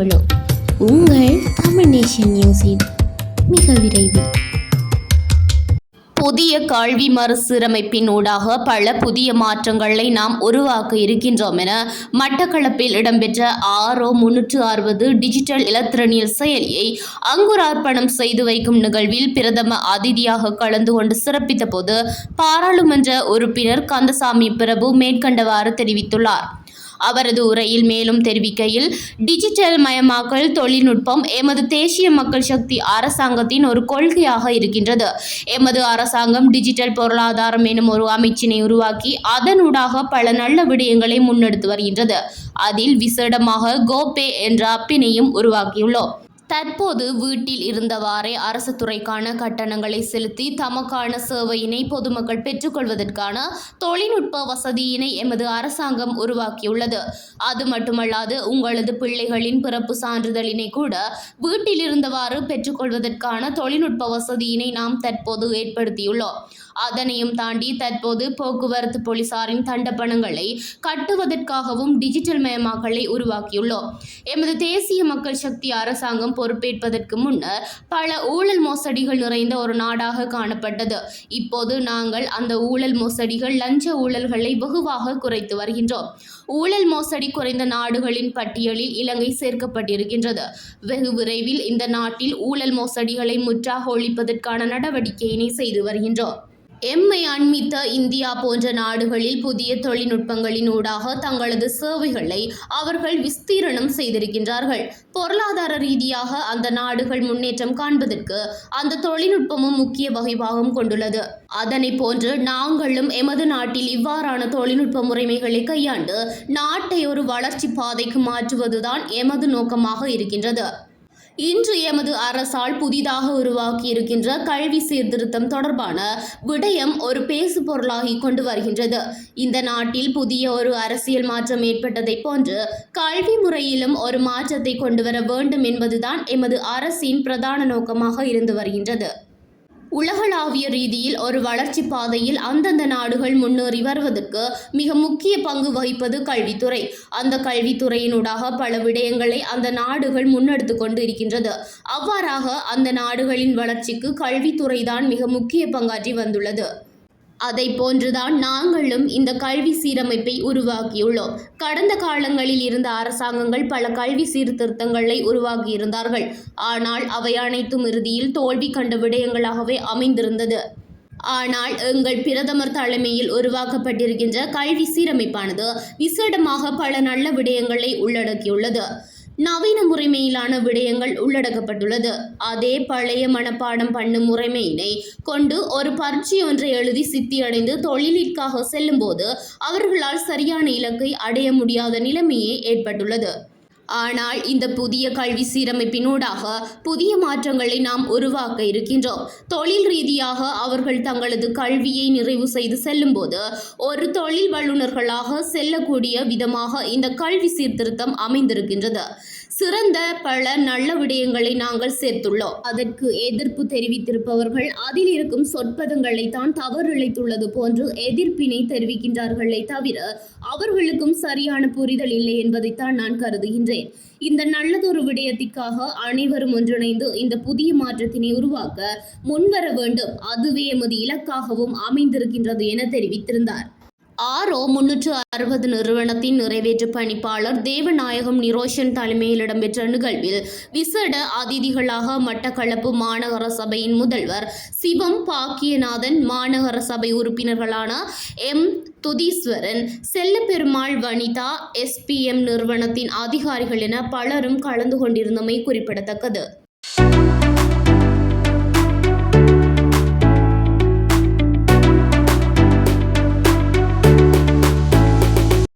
தமிழோ உங்கள் தமிழ் நேஷன் நியூஸின் மிக விரைவில். புதிய கல்வி மறுசீரமைப்பினூடாக பல புதிய மாற்றங்களை நாம் உருவாக்க இருக்கின்றோம் என மட்டக்களப்பில் இடம்பெற்ற 660 டிஜிட்டல் இலத்திரனியல் செயலியை அங்குரார்ப்பணம் செய்து வைக்கும் நிகழ்வில் பிரதம அதிதியாக கலந்து கொண்டு சிறப்பித்த போது பாராளுமன்ற உறுப்பினர் கந்தசாமி பிரபு மேற்கண்டவாறு தெரிவித்துள்ளார். அவரது உரையில் மேலும் தெரிவிக்கையில், டிஜிட்டல் மயமாக்கல் தொழில்நுட்பம் எமது தேசிய மக்கள் சக்தி அரசாங்கத்தின் ஒரு கொள்கையாக இருக்கின்றது. எமது அரசாங்கம் டிஜிட்டல் பொருளாதாரம் எனும் ஒரு அமைச்சினை உருவாக்கி அதனூடாக பல நல்ல விடயங்களை முன்னெடுத்து வருகின்றது. அதில் விசேடமாக கோபே என்ற அப்பினையும் உருவாக்கியுள்ளோம். தற்போது வீட்டில் இருந்தவாறே அரசு துறைக்கான கட்டணங்களை செலுத்தி தமக்கான சேவையினை பொதுமக்கள் பெற்றுக்கொள்வதற்கான தொழில்நுட்ப வசதியினை எமது அரசாங்கம் உருவாக்கியுள்ளது. அது மட்டுமல்லாது உங்களது பிள்ளைகளின் பிறப்பு சான்றிதழினை கூட வீட்டில் இருந்தவாறு பெற்றுக்கொள்வதற்கான தொழில்நுட்ப வசதியினை நாம் தற்போது ஏற்படுத்தியுள்ளோம். அதனையும் தாண்டி தற்போது போக்குவரத்து போலீசாரின் தண்டப்பணங்களை கட்டுவதற்காகவும் டிஜிட்டல் மயமாக்கலை உருவாக்கியுள்ளோம். எமது தேசிய மக்கள் சக்தி அரசாங்கம் பொறுப்பேற்பதற்கு முன்னர் பல ஊழல் மோசடிகள் நிறைந்த ஒரு நாடாக காணப்பட்டது. இப்போது நாங்கள் அந்த ஊழல் மோசடிகள் லஞ்ச ஊழல்களை வெகுவாக குறைத்து வருகின்றோம். ஊழல் மோசடி குறைந்த நாடுகளின் பட்டியலில் இலங்கை சேர்க்கப்பட்டிருக்கின்றது. வெகு விரைவில் இந்த நாட்டில் ஊழல் மோசடிகளை முற்றாக ஒழிப்பதற்கான நடவடிக்கையினை செய்து வருகின்றோம். எம்மை அண்மித்த இந்தியா போன்ற நாடுகளில் புதிய தொழில்நுட்பங்களின் ஊடாக தங்களது சேவைகளை அவர்கள் விஸ்தீரணம் செய்திருக்கின்றார்கள். பொருளாதார ரீதியாக அந்த நாடுகள் முன்னேற்றம் காண்பதற்கு அந்த தொழில்நுட்பமும் முக்கிய வகைபாகம் கொண்டுள்ளது. அதனை போன்று நாங்களும் எமது நாட்டில் இவ்வாறான தொழில்நுட்ப முறைமைகளை கையாண்டு நாட்டை ஒரு வளர்ச்சி பாதைக்கு மாற்றுவதுதான் எமது நோக்கமாக இருக்கின்றது. இன்று எமது அரசால் புதிதாக உருவாக்கி இருக்கின்ற கல்வி சீர்திருத்தம் தொடர்பான விடயம் ஒரு பேசு பொருளாகி கொண்டு வருகின்றது. இந்த நாட்டில் புதிய ஒரு அரசியல் மாற்றம் ஏற்பட்டதை போன்று கல்வி முறையிலும் ஒரு மாற்றத்தை கொண்டு வர வேண்டும் என்பதுதான் எமது அரசின் பிரதான நோக்கமாக இருந்து வருகின்றது. உலகளாவிய ரீதியில் ஒரு வளர்ச்சி பாதையில் அந்தந்த நாடுகள் முன்னேறி வருவதற்கு மிக முக்கிய பங்கு வகிப்பது கல்வித்துறை. அந்த கல்வித்துறையினூடாக பல விடயங்களை அந்த நாடுகள் முன்னெடுத்து கொண்டு இருக்கின்றது. அவ்வாறாக அந்த நாடுகளின் வளர்ச்சிக்கு கல்வித்துறைதான் மிக முக்கிய பங்காற்றி வந்துள்ளது. அதை போன்றுதான் நாங்களும் இந்த கல்வி சீரமைப்பை உருவாக்கியுள்ளோம். கடந்த காலங்களில் இருந்த அரசாங்கங்கள் பல கல்வி சீர்திருத்தங்களை உருவாக்கியிருந்தார்கள். ஆனால் அவை அனைத்தும் இறுதியில் தோல்வி கண்ட விடயங்களாகவே அமைந்திருந்தது. ஆனால் எங்கள் பிரதமர் தலைமையில் உருவாக்கப்பட்டிருக்கின்ற கல்வி சீரமைப்பானது விசேடமாக பல நல்ல விடயங்களை உள்ளடக்கியுள்ளது. நவீன முறைமையிலான விடயங்கள் உள்ளடக்கப்பட்டுள்ளது. அதே பழைய மனப்பாடம் பண்ணும் முறைமையினை கொண்டு ஒரு பரீட்சை ஒன்றை எழுதி சித்தியடைந்து தொழிலிற்காக செல்லும் போது அவர்களால் சரியான இலக்கை அடைய முடியாத நிலைமையே ஏற்பட்டுள்ளது. ஆனால் இந்த புதிய கல்வி சீரமைப்பினூடாக புதிய மாற்றங்களை நாம் உருவாக்க இருக்கின்றோம். தொழில் ரீதியாக அவர்கள் தங்களது கல்வியை நிறைவு செய்து செல்லும் போது ஒரு தொழில் வல்லுநர்களாக செல்லக்கூடிய விதமாக இந்த கல்வி சீர்திருத்தம் அமைந்திருக்கின்றது. சிறந்த பல நல்ல விடயங்களை நாங்கள் சேர்த்துள்ளோம். அதற்கு எதிர்ப்பு தெரிவித்திருப்பவர்கள் அதில் இருக்கும் சொற்பதங்களை தான் தவறிழைத்துள்ளது போன்று எதிர்ப்பினை தெரிவிக்கின்றார்களே தவிர அவர்களுக்கும் சரியான புரிதல் இல்லை என்பதைத்தான் நான் கருதுகின்றேன். இந்த நல்லதொரு விடயத்திற்காக அனைவரும் ஒன்றிணைந்து இந்த புதிய மாற்றத்தினை உருவாக்க முன்வர வேண்டும். அதுவே எமது இலக்காகவும் அமைந்திருக்கின்றது என தெரிவித்திருந்தார். 360 நிறுவனத்தின் நிறைவேற்று பணிப்பாளர் தேவநாயகம் நிரோஷன் தலைமையில் இடம்பெற்ற நிகழ்வில் விசேட அதிதிகளாக மட்டக்களப்பு மாநகர சபையின் முதல்வர் சிவம் பாக்கியநாதன், மாநகர சபை உறுப்பினர்களான எம் துதீஸ்வரன், செல்லப்பெருமாள், வனிதா, SPM நிறுவனத்தின் அதிகாரிகள் என பலரும் கலந்து கொண்டிருந்தமை குறிப்பிடத்தக்கது.